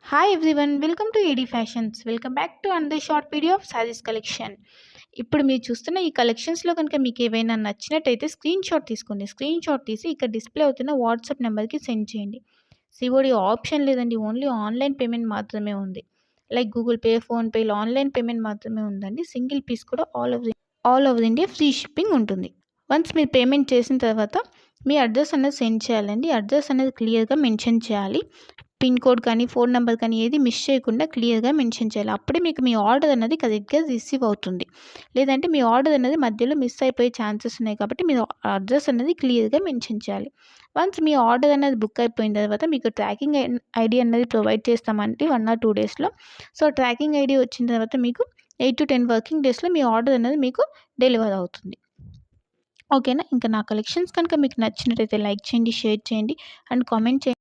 Hi everyone, welcome to AD fashions. Welcome back to another short video of saris collection. ఇప్పుడు మీరు చూస్తున్న ఈ కలెక్షన్స్లో కనుక మీకు ఏవైనా నచ్చినట్టయితే స్క్రీన్ షాట్ తీసుకోండి. స్క్రీన్ షాట్ తీసి ఇక్కడ డిస్ప్లే అవుతున్న వాట్సాప్ నెంబర్కి సెండ్ చేయండి. సిఓడి ఆప్షన్ లేదండి, ఓన్లీ ఆన్లైన్ పేమెంట్ మాత్రమే ఉంది. లైక్ గూగుల్ పే, ఫోన్పేలో ఆన్లైన్ పేమెంట్ మాత్రమే ఉందండి. సింగిల్ పీస్ కూడా all over India free shipping ఉంటుంది. వన్స్ మీరు పేమెంట్ చేసిన తర్వాత మీ అడ్రస్ అనేది సెండ్ చేయాలండి. అడ్రస్ అనేది క్లియర్గా మెన్షన్ చేయాలి. పిన్ కోడ్ కానీ ఫోన్ నెంబర్ కానీ ఏది మిస్ చేయకుండా క్లియర్గా మెన్షన్ చేయాలి. అప్పుడే మీకు మీ ఆర్డర్ అనేది కరెక్ట్గా రిసీవ్ అవుతుంది. లేదంటే మీ ఆర్డర్ అనేది మధ్యలో మిస్ అయిపోయే ఛాన్సెస్ ఉన్నాయి. కాబట్టి మీరు అడ్రస్ అనేది క్లియర్గా మెన్షన్ చేయాలి. వన్స్ మీ ఆర్డర్ అనేది బుక్ అయిపోయిన తర్వాత మీకు ట్రాకింగ్ ఐడి అనేది ప్రొవైడ్ చేస్తామండి 1 or 2 డేస్లో. సో ట్రాకింగ్ ఐడి వచ్చిన తర్వాత మీకు 8 to 10 వర్కింగ్ డేస్లో మీ ఆర్డర్ అనేది మీకు డెలివర్ అవుతుంది. ఓకేనా? ఇంకా నా కలెక్షన్స్ కనుక మీకు నచ్చినట్టయితే లైక్ చేయండి, షేర్ చేయండి అండ్ కామెంట్ చేయండి.